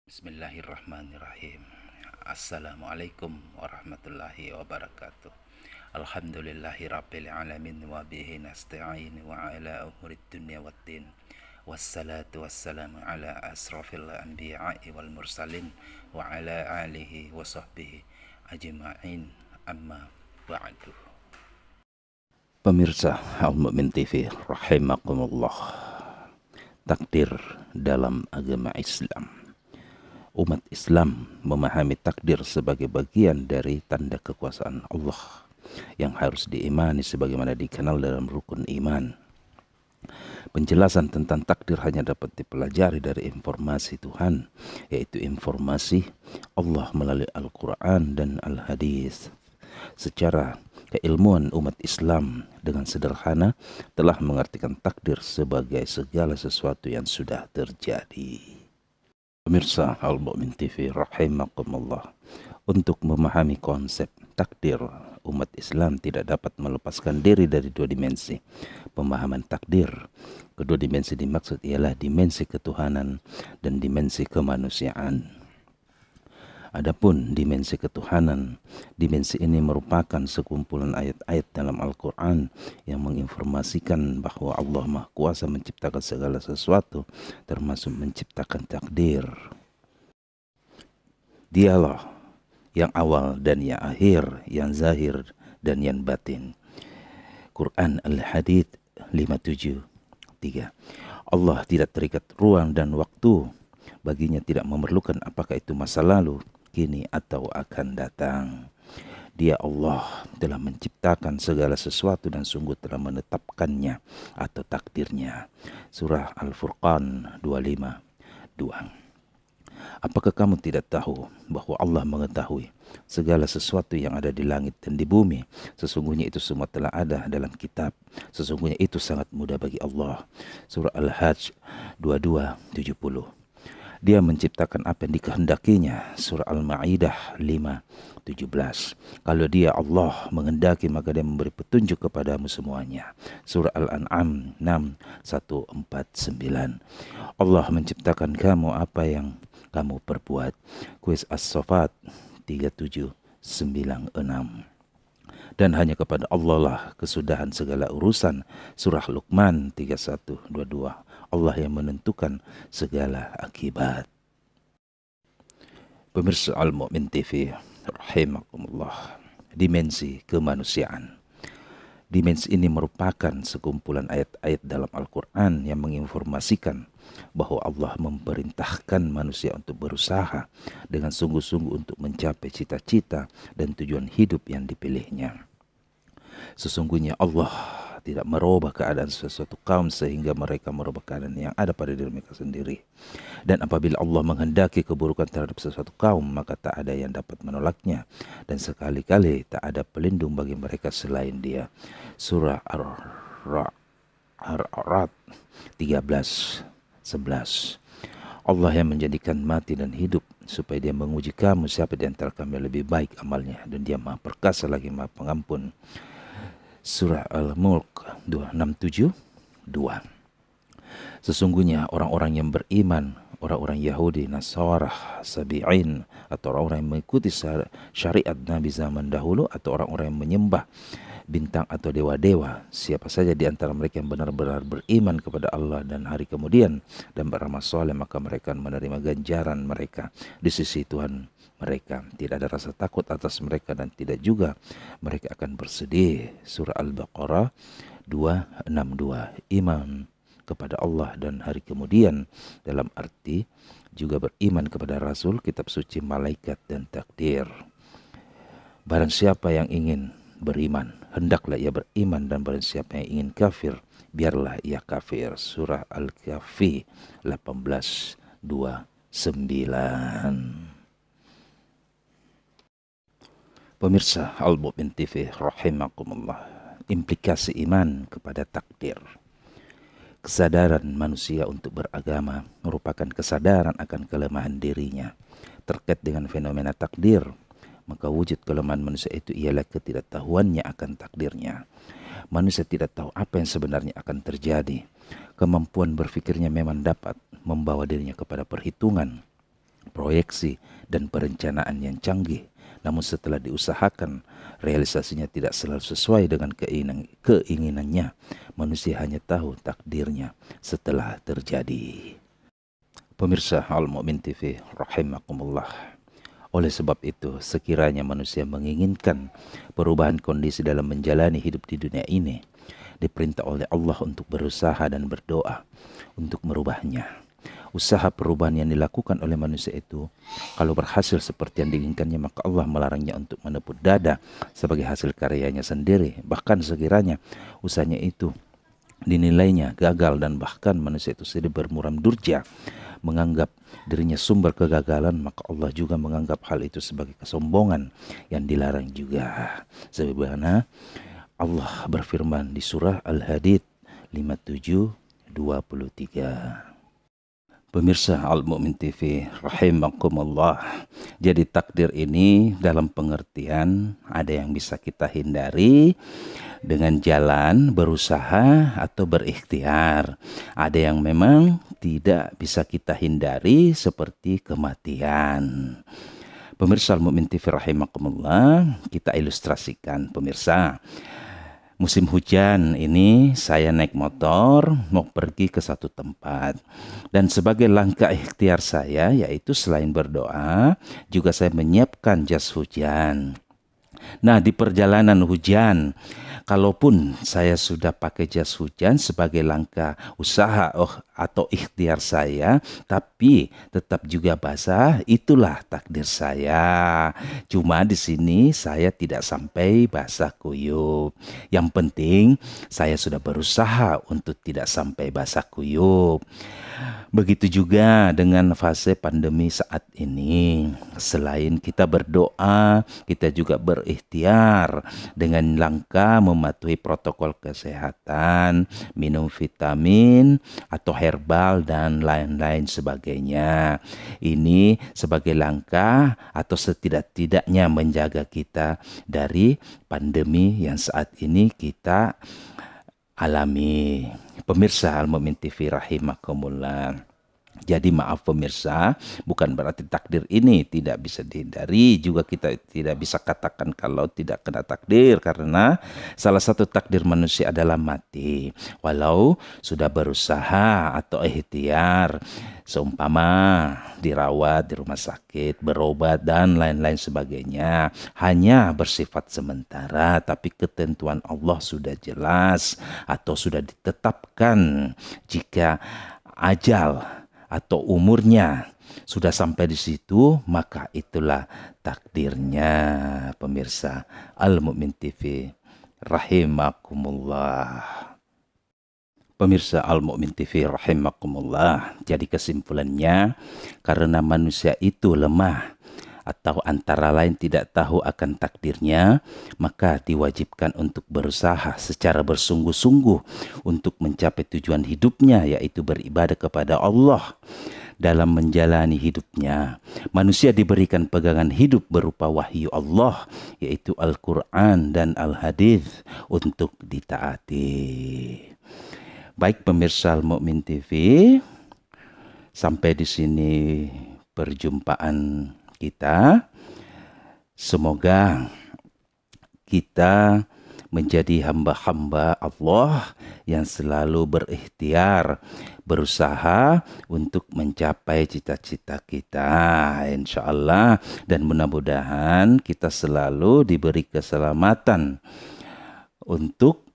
Bismillahirrahmanirrahim. Assalamualaikum warahmatullahi wabarakatuh. Alhamdulillahi rabbil alamin wa bihi nasta'in wa ala umurid dunya waddin. Wassalatu wassalamu ala asrafil anbiya'i wal mursalin wa ala alihi wa sahbihi ajma'in, amma ba'du. Pemirsa Al-Mu'min TV rahimakumullah. Takdir dalam agama Islam. Umat Islam memahami takdir sebagai bagian dari tanda kekuasaan Allah yang harus diimani sebagaimana dikenal dalam rukun iman. Penjelasan tentang takdir hanya dapat dipelajari dari informasi Tuhan, yaitu informasi Allah melalui Al-Quran dan Al-Hadis. Secara keilmuan, umat Islam dengan sederhana telah mengartikan takdir sebagai segala sesuatu yang sudah terjadi. Pemirsa Al-Mu'min TV rahimakumullah, untuk memahami konsep takdir, umat Islam tidak dapat melepaskan diri dari dua dimensi pemahaman takdir. Kedua dimensi dimaksud ialah dimensi ketuhanan dan dimensi kemanusiaan. Adapun dimensi ketuhanan, dimensi ini merupakan sekumpulan ayat-ayat dalam Al-Quran yang menginformasikan bahwa Allah Maha Kuasa menciptakan segala sesuatu, termasuk menciptakan takdir. Dialah yang awal dan yang akhir, yang zahir dan yang batin. Quran Al-Hadid 573. Allah tidak terikat ruang dan waktu. Baginya tidak memerlukan apakah itu masa lalu, kini atau akan datang. Dia Allah telah menciptakan segala sesuatu dan sungguh telah menetapkannya atau takdirnya. Surah Al-Furqan 25:2. Apakah kamu tidak tahu bahwa Allah mengetahui segala sesuatu yang ada di langit dan di bumi? Sesungguhnya itu semua telah ada dalam kitab. Sesungguhnya itu sangat mudah bagi Allah. Surah Al-Hajj 22:70. Dia menciptakan apa yang dikehendakinya. Surah Al-Ma'idah 5:17. Kalau dia Allah menghendaki, maka dia memberi petunjuk kepadamu semuanya. Surah Al-An'am 6:149. Allah menciptakan kamu apa yang kamu perbuat. Kuis As-Saffat 3796. Dan hanya kepada Allah lah kesudahan segala urusan. Surah Luqman 31:22. Allah yang menentukan segala akibat. Pemirsa Al-Mu'min TV rahimakumullah, dimensi kemanusiaan. Dimensi ini merupakan sekumpulan ayat-ayat dalam Al-Quran yang menginformasikan bahwa Allah memerintahkan manusia untuk berusaha dengan sungguh-sungguh untuk mencapai cita-cita dan tujuan hidup yang dipilihnya. Sesungguhnya Allah tidak merubah keadaan sesuatu kaum sehingga mereka merubah keadaan yang ada pada diri mereka sendiri. Dan apabila Allah menghendaki keburukan terhadap sesuatu kaum, maka tak ada yang dapat menolaknya. Dan sekali-kali tak ada pelindung bagi mereka selain Dia. Surah Ar-Ra'd 13:11. Allah yang menjadikan mati dan hidup supaya Dia menguji kamu siapa di antara kami yang lebih baik amalnya, dan Dia Maha Perkasa lagi Maha Pengampun. Surah Al-Mulk 267:2. Sesungguhnya orang-orang yang beriman, orang-orang Yahudi, Nasara, Sabi'in, atau orang-orang yang mengikuti syariat Nabi zaman dahulu, atau orang-orang yang menyembah bintang atau dewa-dewa, siapa saja di antara mereka yang benar-benar beriman kepada Allah dan hari kemudian dan beramal soleh, maka mereka menerima ganjaran mereka di sisi Tuhan mereka. Tidak ada rasa takut atas mereka dan tidak juga mereka akan bersedih. Surah Al-Baqarah 262. Iman kepada Allah dan hari kemudian dalam arti juga beriman kepada Rasul, kitab suci, malaikat dan takdir. Barang siapa yang ingin beriman, hendaklah ia beriman, dan barang siapa yang ingin kafir, biarlah ia kafir. Surah Al-Kahfi 18:29. Pemirsa Al-Mu'min TV rahimakumullah, implikasi iman kepada takdir. Kesadaran manusia untuk beragama merupakan kesadaran akan kelemahan dirinya terkait dengan fenomena takdir. Maka wujud kelemahan manusia itu ialah ketidaktahuannya akan takdirnya. Manusia tidak tahu apa yang sebenarnya akan terjadi. Kemampuan berpikirnya memang dapat membawa dirinya kepada perhitungan proyeksi, dan perencanaan yang canggih. Namun setelah diusahakan, realisasinya tidak selalu sesuai dengan keinginannya. Manusia hanya tahu takdirnya setelah terjadi. Pemirsa Al-Mu'min TV rahimakumullah. Oleh sebab itu, sekiranya manusia menginginkan perubahan kondisi dalam menjalani hidup di dunia ini, diperintah oleh Allah untuk berusaha dan berdoa untuk merubahnya. Usaha perubahan yang dilakukan oleh manusia itu, kalau berhasil seperti yang diinginkannya, maka Allah melarangnya untuk menepuk dada sebagai hasil karyanya sendiri. Bahkan sekiranya usahanya itu dinilainya gagal dan bahkan manusia itu sendiri bermuram durja, menganggap dirinya sumber kegagalan, maka Allah juga menganggap hal itu sebagai kesombongan yang dilarang juga. Sebagaimana Allah berfirman di surah Al-Hadid 57:23. Pemirsa Al-Mu'min TV rahimakumullah. Jadi takdir ini dalam pengertian ada yang bisa kita hindari dengan jalan berusaha atau berikhtiar. Ada yang memang tidak bisa kita hindari seperti kematian. Pemirsa Al-Mu'min TV rahimakumullah, kita ilustrasikan pemirsa. Musim hujan ini saya naik motor mau pergi ke satu tempat. Dan sebagai langkah ikhtiar saya, yaitu selain berdoa, juga saya menyiapkan jas hujan. Nah, di perjalanan hujan, kalaupun saya sudah pakai jas hujan sebagai langkah usaha atau ikhtiar saya, tapi tetap juga basah, itulah takdir saya. Cuma di sini saya tidak sampai basah kuyup. Yang penting saya sudah berusaha untuk tidak sampai basah kuyup. Begitu juga dengan fase pandemi saat ini. Selain kita berdoa, kita juga berikhtiar dengan langkah mematuhi protokol kesehatan, minum vitamin atau herbal dan lain-lain sebagainya. Ini sebagai langkah atau setidak-tidaknya menjaga kita dari pandemi yang saat ini kita alami. Pemirsa Al-Mu'min TV rahimakumullah. Jadi maaf pemirsa, bukan berarti takdir ini tidak bisa dihindari. Juga kita tidak bisa katakan kalau tidak kena takdir, karena salah satu takdir manusia adalah mati. Walau sudah berusaha atau ikhtiar, seumpama dirawat di rumah sakit, berobat dan lain-lain sebagainya, hanya bersifat sementara, tapi ketentuan Allah sudah jelas atau sudah ditetapkan. Jika ajal atau umurnya sudah sampai di situ, maka itulah takdirnya. Pemirsa Al-Mu'min TV rahimakumullah. Pemirsa Al-Mu'min TV rahimakumullah. Jadi kesimpulannya, karena manusia itu lemah atau antara lain tidak tahu akan takdirnya, maka diwajibkan untuk berusaha secara bersungguh-sungguh untuk mencapai tujuan hidupnya, yaitu beribadah kepada Allah. Dalam menjalani hidupnya, manusia diberikan pegangan hidup berupa wahyu Allah, yaitu Al-Quran dan Al-Hadith, untuk ditaati. Baik pemirsa Al-Mu'min TV, sampai di sini perjumpaan kita. Semoga kita menjadi hamba-hamba Allah yang selalu berikhtiar, berusaha untuk mencapai cita-cita kita, insya Allah. Dan mudah-mudahan kita selalu diberi keselamatan untuk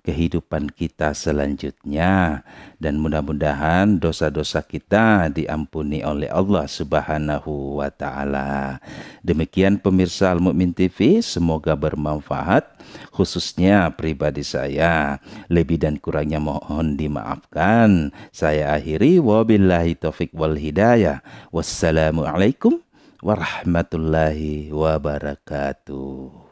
kehidupan kita selanjutnya, dan mudah-mudahan dosa-dosa kita diampuni oleh Allah Subhanahu wa Ta'ala. Demikian pemirsa Al-Mu'min TV, semoga bermanfaat, khususnya pribadi saya. Lebih dan kurangnya mohon dimaafkan. Saya akhiri, wabillahi taufik wal hidayah. Wassalamualaikum warahmatullahi wabarakatuh.